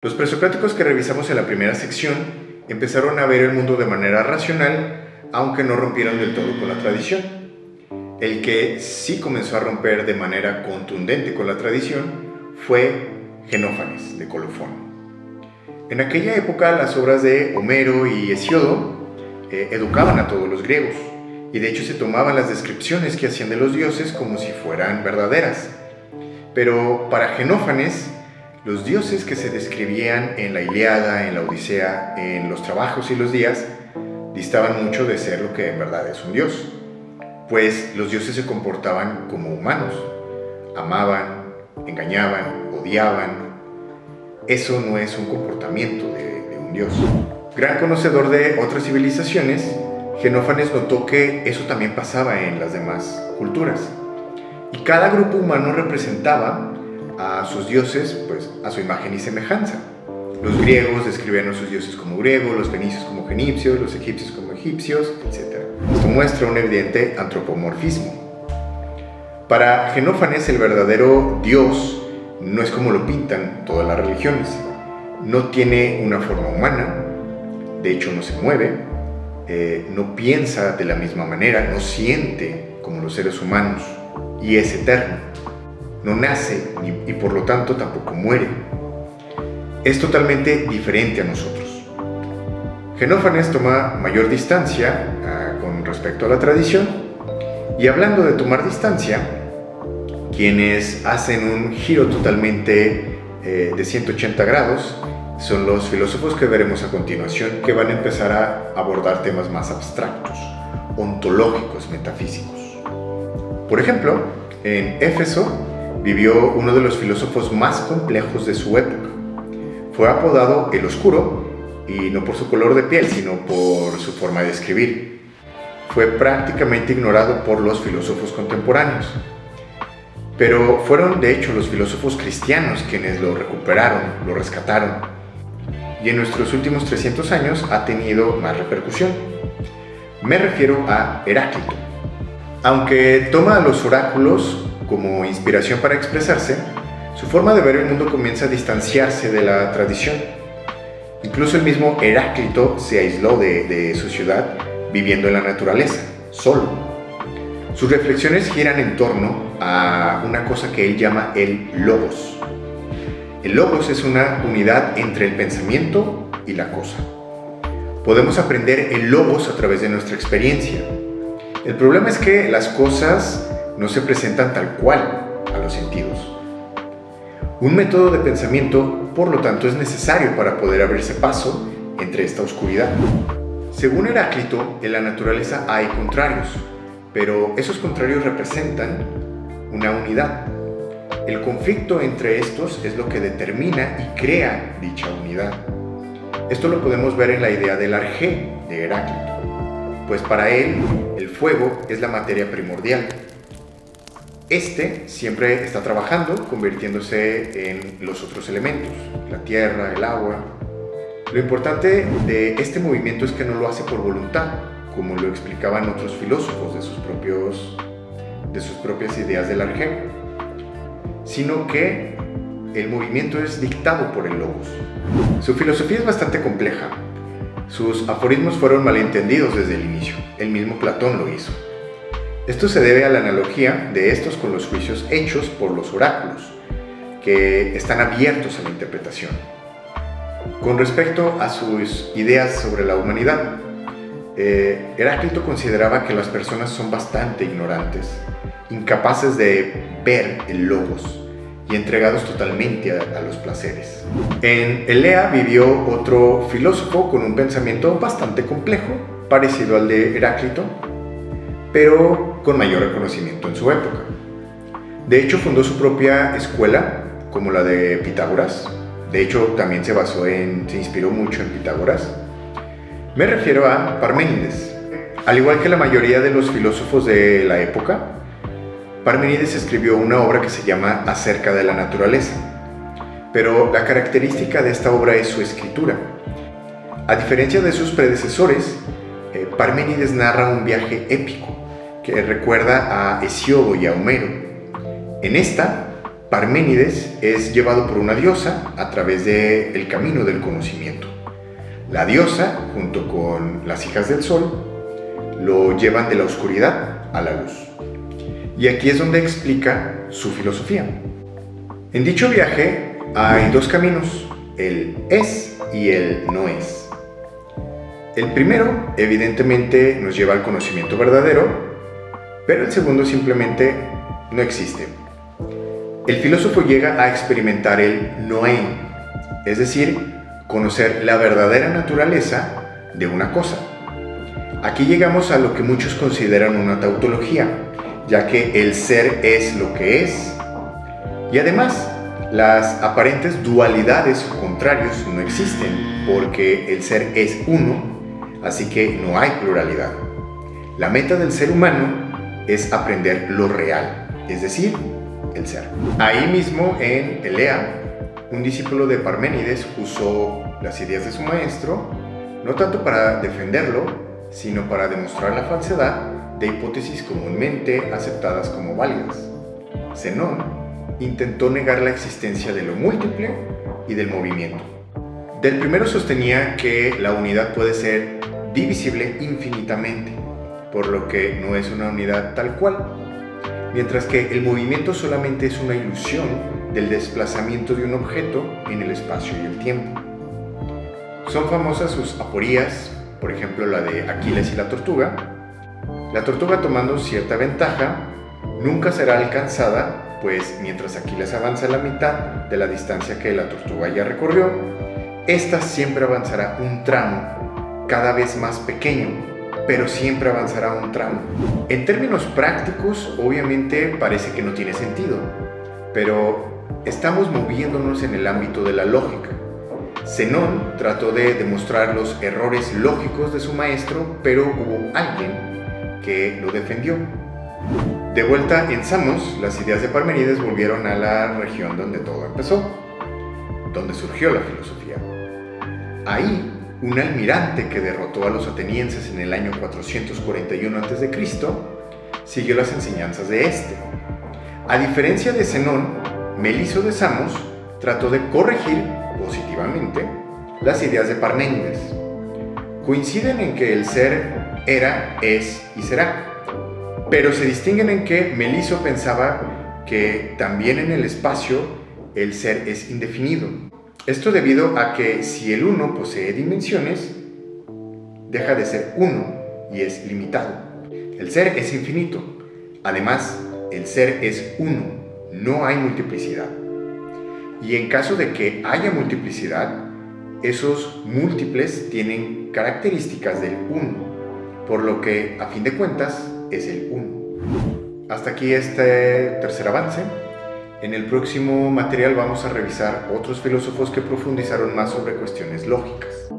Los presocráticos que revisamos en la primera sección empezaron a ver el mundo de manera racional, aunque no rompieron del todo con la tradición. El que sí comenzó a romper de manera contundente con la tradición fue Genófanes de Colofón. En aquella época las obras de Homero y Hesíodo educaban a todos los griegos, y de hecho se tomaban las descripciones que hacían de los dioses como si fueran verdaderas. Pero para Genófanes, los dioses que se describían en la Ilíada, en la Odisea, en los trabajos y los días, distaban mucho de ser lo que en verdad es un dios, pues los dioses se comportaban como humanos, amaban, engañaban, odiaban. Eso no es un comportamiento de un dios. Gran conocedor de otras civilizaciones, Genófanes notó que eso también pasaba en las demás culturas, y cada grupo humano representaba a sus dioses, pues, a su imagen y semejanza. Los griegos describían a sus dioses como griegos, los fenicios como fenicios, los egipcios como egipcios, etc. Esto muestra un evidente antropomorfismo. Para Genófanes, el verdadero Dios no es como lo pintan todas las religiones. No tiene una forma humana, de hecho no se mueve, no piensa de la misma manera, no siente como los seres humanos y es eterno. No nace y por lo tanto tampoco muere. Es totalmente diferente a nosotros. Genófanes toma mayor distancia con respecto a la tradición, y hablando de tomar distancia, quienes hacen un giro totalmente de 180 grados son los filósofos que veremos a continuación, que van a empezar a abordar temas más abstractos, ontológicos, metafísicos. Por ejemplo, en Éfeso vivió uno de los filósofos más complejos de su época. Fue apodado el Oscuro, y no por su color de piel, sino por su forma de escribir. Fue prácticamente ignorado por los filósofos contemporáneos. Pero fueron de hecho los filósofos cristianos quienes lo recuperaron, lo rescataron. Y en nuestros últimos 300 años ha tenido más repercusión. Me refiero a Heráclito. Aunque toma a los oráculos como inspiración para expresarse, su forma de ver el mundo comienza a distanciarse de la tradición. Incluso el mismo Heráclito se aisló de su ciudad, viviendo en la naturaleza, solo. Sus reflexiones giran en torno a una cosa que él llama el logos. El logos es una unidad entre el pensamiento y la cosa. Podemos aprender el logos a través de nuestra experiencia. El problema es que las cosas no se presentan tal cual a los sentidos. Un método de pensamiento, por lo tanto, es necesario para poder abrirse paso entre esta oscuridad. Según Heráclito, en la naturaleza hay contrarios, pero esos contrarios representan una unidad. El conflicto entre estos es lo que determina y crea dicha unidad. Esto lo podemos ver en la idea del arjé de Heráclito, pues para él el fuego es la materia primordial. Este siempre está trabajando, convirtiéndose en los otros elementos, la tierra, el agua. Lo importante de este movimiento es que no lo hace por voluntad, como lo explicaban otros filósofos de sus propias ideas del arjé, sino que el movimiento es dictado por el logos. Su filosofía es bastante compleja. Sus aforismos fueron malentendidos desde el inicio. El mismo Platón lo hizo. Esto se debe a la analogía de estos con los juicios hechos por los oráculos, que están abiertos a la interpretación. Con respecto a sus ideas sobre la humanidad, Heráclito consideraba que las personas son bastante ignorantes, incapaces de ver el logos y entregados totalmente a los placeres. En Elea vivió otro filósofo con un pensamiento bastante complejo, parecido al de Heráclito, pero con mayor reconocimiento en su época. De hecho, fundó su propia escuela, como la de Pitágoras. De hecho, también se inspiró mucho en Pitágoras. Me refiero a Parménides. Al igual que la mayoría de los filósofos de la época, Parménides escribió una obra que se llama Acerca de la naturaleza. Pero la característica de esta obra es su escritura. A diferencia de sus predecesores, Parménides narra un viaje épico que recuerda a Hesíodo y a Homero. En esta, Parménides es llevado por una diosa a través del camino del conocimiento. La diosa, junto con las hijas del sol, lo llevan de la oscuridad a la luz. Y aquí es donde explica su filosofía. En dicho viaje hay dos caminos, el es y el no es. El primero, evidentemente, nos lleva al conocimiento verdadero, pero el segundo simplemente no existe. El filósofo llega a experimentar el noén, es decir, conocer la verdadera naturaleza de una cosa. Aquí llegamos a lo que muchos consideran una tautología, ya que el ser es lo que es, y además las aparentes dualidades o contrarios no existen, porque el ser es uno, así que no hay pluralidad. La meta del ser humano es aprender lo real, es decir, el ser. Ahí mismo en Elea, un discípulo de Parménides usó las ideas de su maestro, no tanto para defenderlo, sino para demostrar la falsedad de hipótesis comúnmente aceptadas como válidas. Zenón intentó negar la existencia de lo múltiple y del movimiento. Del primero sostenía que la unidad puede ser divisible infinitamente, por lo que no es una unidad tal cual, mientras que el movimiento solamente es una ilusión del desplazamiento de un objeto en el espacio y el tiempo. Son famosas sus aporías, por ejemplo la de Aquiles y la tortuga. La tortuga, tomando cierta ventaja, nunca será alcanzada, pues mientras Aquiles avanza la mitad de la distancia que la tortuga ya recorrió, ésta siempre avanzará un tramo, cada vez más pequeño, pero siempre avanzará un tramo. En términos prácticos, obviamente parece que no tiene sentido, pero estamos moviéndonos en el ámbito de la lógica. Zenón trató de demostrar los errores lógicos de su maestro, pero hubo alguien que lo defendió. De vuelta en Samos, las ideas de Parménides volvieron a la región donde todo empezó, donde surgió la filosofía. Ahí, un almirante que derrotó a los atenienses en el año 441 a.C. siguió las enseñanzas de este. A diferencia de Zenón, Meliso de Samos trató de corregir positivamente las ideas de Parménides. Coinciden en que el ser era, es y será, pero se distinguen en que Meliso pensaba que también en el espacio el ser es indefinido. Esto debido a que si el uno posee dimensiones, deja de ser uno y es limitado. El ser es infinito. Además, el ser es uno, no hay multiplicidad. Y en caso de que haya multiplicidad, esos múltiples tienen características del uno, por lo que, a fin de cuentas, es el uno. Hasta aquí este tercer avance. En el próximo material vamos a revisar otros filósofos que profundizaron más sobre cuestiones lógicas.